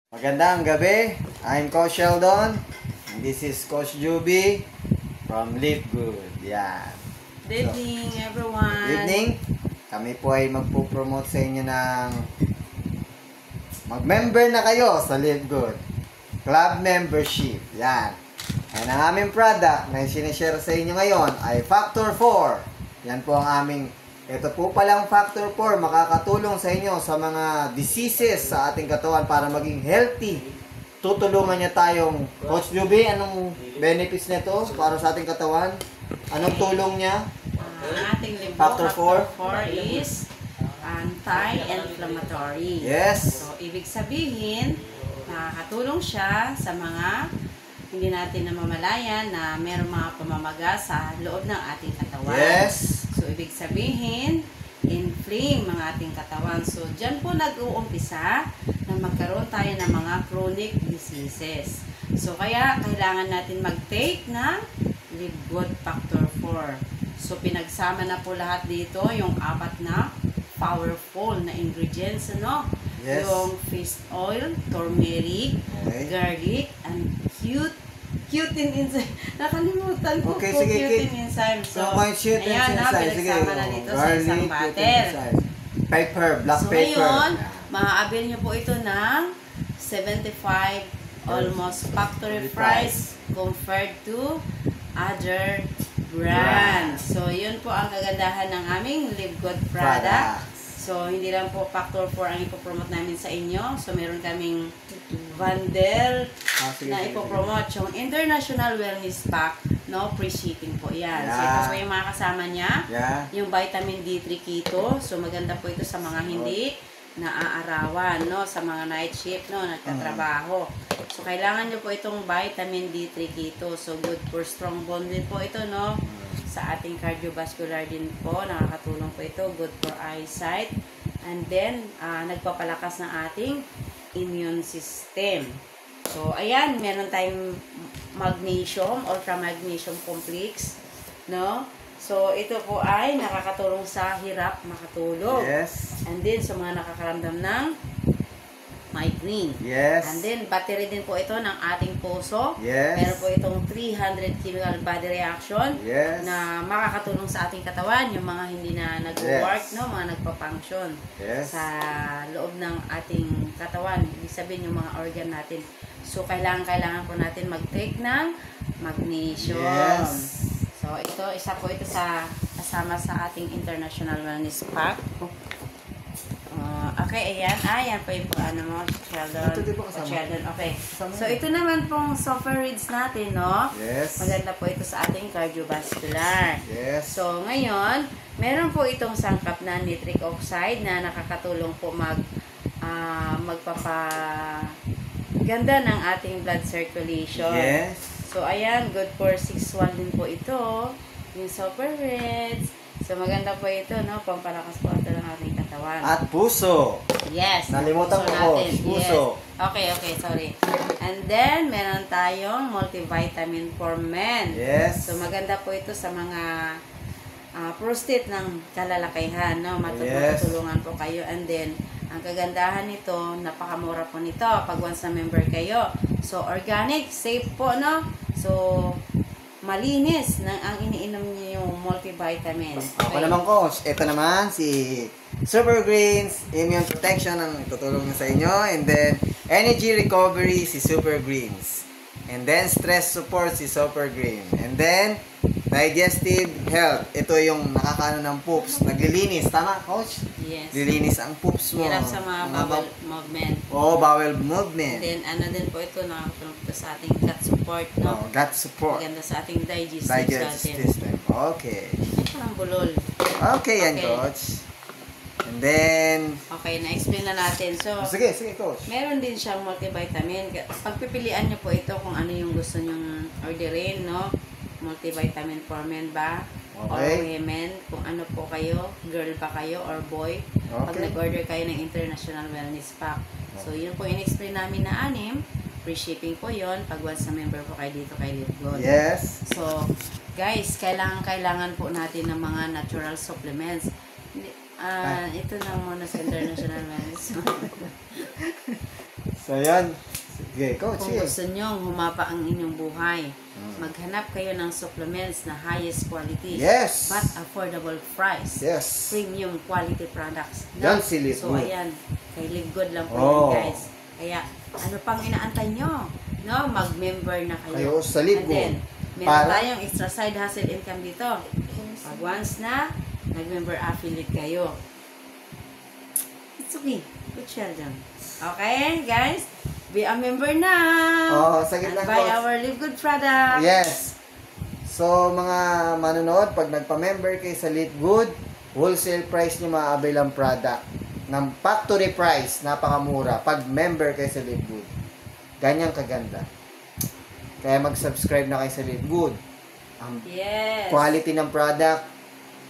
Magandang gabi. I'm Coach Sheldon. And this is Coach Juby from Live Good. Yan. Good evening, everyone. Good evening. Kami po ay magpo-promote sa inyo ng mag-member na kayo sa Live Good. Club membership. Yan. And ang aming product na sinishare sa inyo ngayon ay Factor 4. Yan po ang aming ito po palang Factor 4 makakatulong sa inyo sa mga diseases sa ating katawan para maging healthy. Tutulungan niya tayong Coach Juby, anong benefits nito para sa ating katawan? Anong tulong niya? Ating libro, Factor 4 is anti-inflammatory. Yes. So, ibig sabihin, nakakatulong siya sa mga hindi natin namamalayan na mayroong mga pamamaga sa loob ng ating katawan. Yes. So, ibig sabihin, inflame ang ating katawan. So, dyan po nag-uumpisa na magkaroon tayo ng mga chronic diseases. So, kaya kailangan natin mag-take ng Live Good Factor 4. So, pinagsama na po lahat dito yung apat na powerful na ingredients, ano? Yes. Yung fish oil, turmeric, Okay. garlic, and cutin enzyme. Nakalimutan ko Okay, po sige, cutin enzyme. So, may cutin ayan na, enzyme. Sige. pinagsama na dito sa isang butter. Pepper, black So, pepper. ngayon, maa-avail nyo po ito ng 75 almost factory price compared to other brands. So, yun po ang kagandahan ng aming Live Good product. So, hindi lang po Factor 4 ang ipopromote namin sa inyo. So, meron kaming bundle na ipopromote. Yung International Wellness Pack, no, free shipping po yan. So, ito po yung mga kasama niya. Yeah. Yung vitamin D3 keto. So, maganda po ito sa mga hindi naaarawan, no, sa mga night shift, no, nagtatrabaho. So, kailangan nyo po itong vitamin D3 keto. So, good for strong bone din po ito, no. Sa ating cardiovascular din po, nakakatulong po ito, good for eyesight. And then, nagpapalakas ng ating immune system. So, ayan, meron tayong magnesium, ultra magnesium complex, no? So, ito po ay nakakatulong sa hirap makatulog. Yes. And then, sa mga nakakaramdam ng migraine. Yes. And then, battery din po ito ng ating puso. Yes. Meron po itong 300 chemical body reaction Yes. na makakatulong sa ating katawan, yung mga hindi na nag-work, Yes. no, mga nagpa-function Yes. sa loob ng ating katawan. Ibig sabihin yung mga organ natin. So, kailangan po natin mag-take ng magnesium. Yes. So, isa po ito sa kasama sa ating International Wellness Pack. Okay, ayan. Ayan po yung ano mo, Sheldon. Ito, di ba kasama? Sheldon, okay. Kasama So, ito naman pong sulfur reeds natin, no? Yes. Maganda po ito sa ating cardiovascular. Yes. So, ngayon, meron po itong sangkap na nitric oxide na nakakatulong po magpapaganda ng ating blood circulation. Yes. So, ayan, good for 6-1 din po ito. Yung sulfur reeds. So, maganda po ito, no? Pampalakas po ito ng ating katawan. At puso. Yes. Nalimutan puso ko, natin. puso. Yes. Okay, sorry. And then, meron tayong multivitamin for men. Yes. So, maganda po ito sa mga prostate ng kalalakihan, no? Yes. Matutulungan po kayo. And then, ang kagandahan nito, napakamura po nito pag once na member kayo. So, organic, safe po, no? So, malinis na ang iniinom niyo yung multivitamin. Ako naman, Coach. Ito naman, si Super Greens, Immune Protection ang tutulong na sa inyo. And then, Energy Recovery, si Super Greens. And then, Stress Support, si Super Green. And then, Digestive Health. Ito yung nakakaano ng poops. Naglilinis. Tama, Coach? Yes. Lilinis ang poops mo. Hirap sa mga bowel movement. Oo, bowel And movement. then, ano din po ito, nakakatulong po sa ating gut support, no? Oh, gut support. Maganda sa ating digestive Digestive system. Okay. Parang bulol. Okay, yan, Okay. Coach. And then, Okay, na-explain na natin. So, sige, Coach. meron din siyang multivitamin. Pagpipilian niyo po ito kung ano yung gusto nyong orderin, no? Multivitamin for men ba? Or Okay. women? Kung ano po kayo, girl ba kayo or boy? Pag Okay. nag-order kayo ng International Wellness Pack. So, yun po in-explain namin na 6. Free shipping po yon pag once na member po kayo dito kay Live Good. Yes. So, guys, kailangan po natin ng mga natural supplements. Ito na muna sa International Wellness. So, yan. Sige, coach. Kung Sige. gusto nyo humapa ang inyong buhay, maghanap kayo ng supplements na highest quality Yes. but affordable price. Yes. Premium quality products. Yan si Live So, Good. ayan. Kay Live Good lang po Oh. yan, guys. Kaya, ano pang inaantay nyo? No, mag-member na kayo. Kayo sa Live And then, Good. meron tayong extra side hustle income dito. Pag once na, nag-member affiliate kayo. It's okay. Good share them. Okay, guys? Be a member na! Oh, saglit And lang, buy coach. our Live Good product. Yes. So, mga manonood, pag nagpa-member kayo sa Live Good, wholesale price nyo ma-avail ang product ng factory price, napakamura, pag member kayo sa Live Good. Ganyang kaganda. Kaya mag-subscribe na kayo sa Live Good. Ang Yes. quality ng product,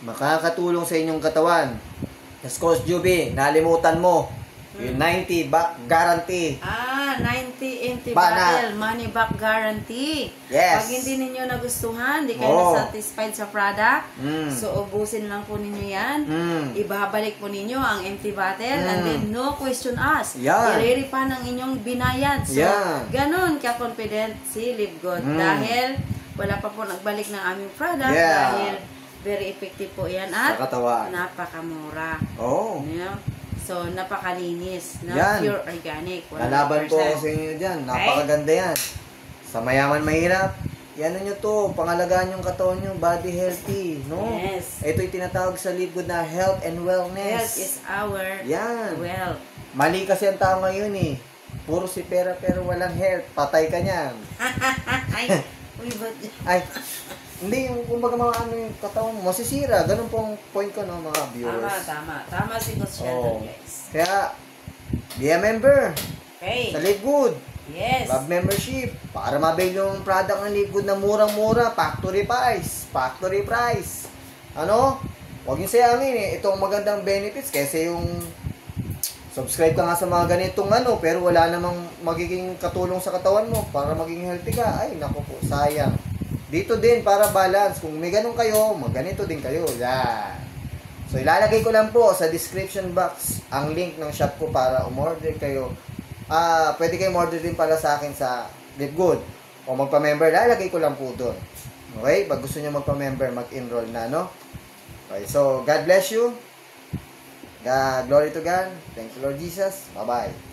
makakatulong sa inyong katawan. Yes, Coach Juby, nalimutan mo, yung 90 back guarantee. 90 empty Bana. bottle, money back guarantee. Yes. Pag hindi ninyo nagustuhan, di kayo Oh. satisfied sa product, Mm. so ubusin lang po ninyo yan. Mm. Ibabalik po ninyo ang empty bottle and then no question asked. Yan. Iriripa ng inyong binayad. So, Yan. ganon ka-confident si Live Good. Mm. Dahil wala pa po nagbalik ng aming product Yeah. dahil very effective po yan Sa at katawan. napakamura. Oh. Yeah. So, napakalinis. No? Yan. Pure organic. 100%. Lalaban po ako sa inyo dyan. Napakaganda yan. Sa mayaman mahirap, yan nyo to. Pangalagaan yung katawan nyo. Body healthy. No? Yes. Ito'y tinatawag sa Live Good na health and wellness. Health is our Yan. wealth. Mali kasi ang tao ngayon eh. Puro si pera pero walang health. Patay ka niyan. Ay, uy, but... Ay, hindi. Kumbaga mga ano yung katawan mo. Masisira. Ganun pong point ko no mga viewers. Tama. Tama si Coach Oh. Sheldon, guys. Kaya, be a member. Okay. Sa Live Good. Yes. Club membership. Para mabail yung product ng Live Good na murang-mura. Factory price. Factory price. Ano? Huwag yung sayangin eh. Ito ang magandang benefits. Kasi yung subscribe ka nga sa mga ganitong ano, pero wala namang magiging katulong sa katawan mo para maging healthy ka. Ay, naku po, sayang. Dito din para balance. Kung may ganun kayo, magganito din kayo. Yan. So, ilalagay ko lang po sa description box ang link ng shop ko para umorder kayo. Pwede kayo umorder din pala sa akin sa Live Good. O magpa-member, lalagay ko lang po doon. Okay? Pag gusto nyo magpa-member, mag-enroll na, no? Okay, so God bless you. God, glory to God. Thank you, Lord Jesus. Bye-bye.